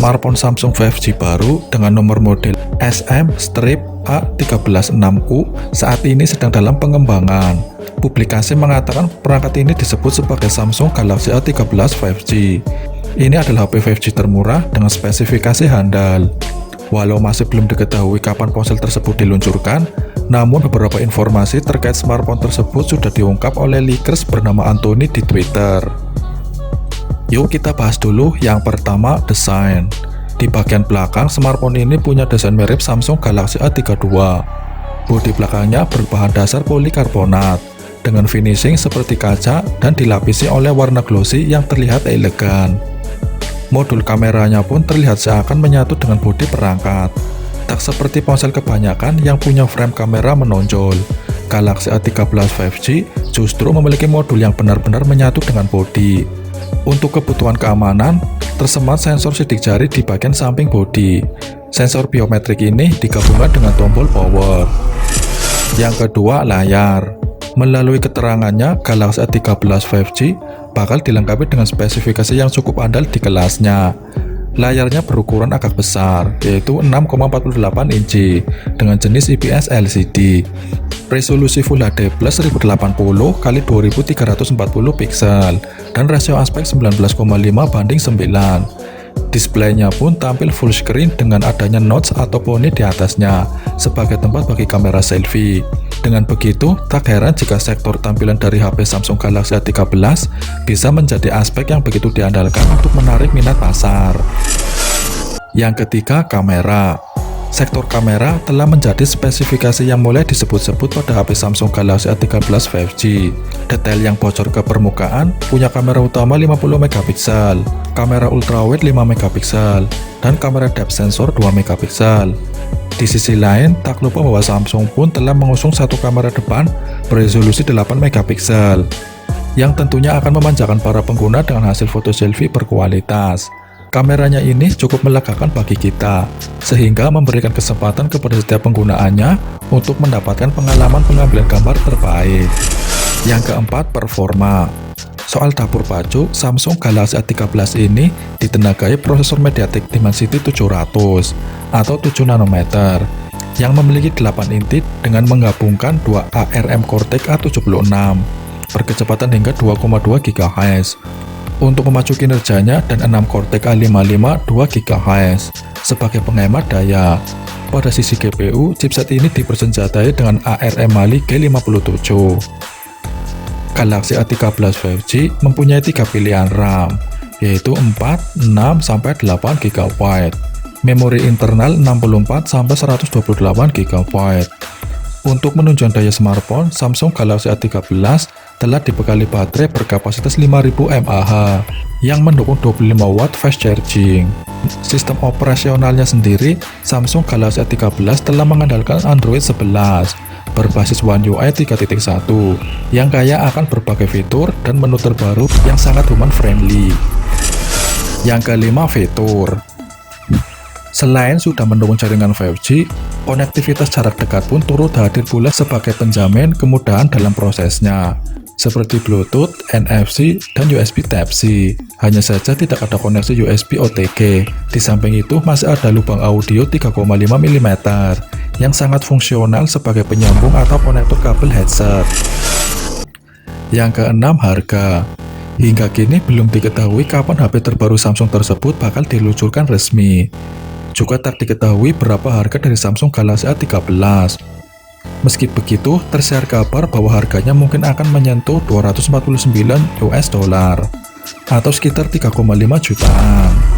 Smartphone Samsung 5G baru dengan nomor model SM-A1316U saat ini sedang dalam pengembangan. Publikasi mengatakan perangkat ini disebut sebagai Samsung Galaxy A13 5G. Ini adalah HP 5G termurah dengan spesifikasi handal. Walau masih belum diketahui kapan ponsel tersebut diluncurkan, namun beberapa informasi terkait smartphone tersebut sudah diungkap oleh leakers bernama Anthony di Twitter. Yuk kita bahas dulu yang pertama, desain. Di bagian belakang, smartphone ini punya desain mirip Samsung Galaxy A32. Bodi belakangnya berbahan dasar polikarbonat, dengan finishing seperti kaca dan dilapisi oleh warna glossy yang terlihat elegan. Modul kameranya pun terlihat seakan menyatu dengan bodi perangkat. Tak seperti ponsel kebanyakan yang punya frame kamera menonjol, Galaxy A13 5G justru memiliki modul yang benar-benar menyatu dengan bodi. Untuk kebutuhan keamanan, tersemat sensor sidik jari di bagian samping bodi. Sensor biometrik ini digabungkan dengan tombol power. Yang kedua, layar. Melalui keterangannya, Galaxy A13 5G bakal dilengkapi dengan spesifikasi yang cukup andal di kelasnya. Layarnya berukuran agak besar, yaitu 6,48 inci dengan jenis IPS LCD. Resolusi Full HD Plus 1080x2340 pixel dan rasio aspek 19,5:9. Displaynya pun tampil full screen dengan adanya notch atau poni di atasnya sebagai tempat bagi kamera selfie. Dengan begitu, tak heran jika sektor tampilan dari HP Samsung Galaxy A13 bisa menjadi aspek yang begitu diandalkan untuk menarik minat pasar. Yang ketiga, kamera. Sektor kamera telah menjadi spesifikasi yang mulai disebut-sebut pada HP Samsung Galaxy A13 5G. Detail yang bocor ke permukaan punya kamera utama 50 megapiksel, kamera ultrawide 5 megapiksel, dan kamera depth sensor 2 megapiksel. Di sisi lain, tak lupa bahwa Samsung pun telah mengusung satu kamera depan beresolusi 8 megapiksel, yang tentunya akan memanjakan para pengguna dengan hasil foto selfie berkualitas. Kameranya ini cukup melegakan bagi kita, sehingga memberikan kesempatan kepada setiap penggunaannya untuk mendapatkan pengalaman pengambilan gambar terbaik. Yang keempat, performa. Soal dapur pacu, Samsung Galaxy A13 ini ditenagai prosesor MediaTek Dimensity 700 atau 7 nanometer yang memiliki 8 inti dengan menggabungkan 2 ARM Cortex A76 berkecepatan hingga 2,2 GHz untuk memacu kinerjanya dan 6 Cortex A55 2 GHz sebagai penghemat daya. Pada sisi GPU, chipset ini dipersenjatai dengan ARM Mali G57. Galaxy A13 5G mempunyai 3 pilihan RAM, yaitu 4, 6, sampai 8 GB. Memori internal 64 sampai 128 GB. Untuk menunjang daya smartphone, Samsung Galaxy A13 telah dibekali baterai berkapasitas 5000 mAh yang mendukung 25 watt fast charging. Sistem operasionalnya sendiri, Samsung Galaxy A13 telah mengandalkan Android 11 berbasis One UI 3.1 yang kaya akan berbagai fitur dan menu terbaru yang sangat human friendly. Yang kelima, fitur. Selain sudah mendukung jaringan 5G, konektivitas jarak dekat pun turut hadir pula sebagai penjamin kemudahan dalam prosesnya, seperti Bluetooth, NFC, dan USB Type-C. Hanya saja tidak ada koneksi USB OTG. Di samping itu masih ada lubang audio 3,5 mm yang sangat fungsional sebagai penyambung atau konektor kabel headset. Yang keenam, harga. Hingga kini belum diketahui kapan HP terbaru Samsung tersebut bakal diluncurkan resmi. Juga tak diketahui berapa harga dari Samsung Galaxy A13. Meski begitu, tersiar kabar bahwa harganya mungkin akan menyentuh 249 US dollar atau sekitar 3,5 jutaan.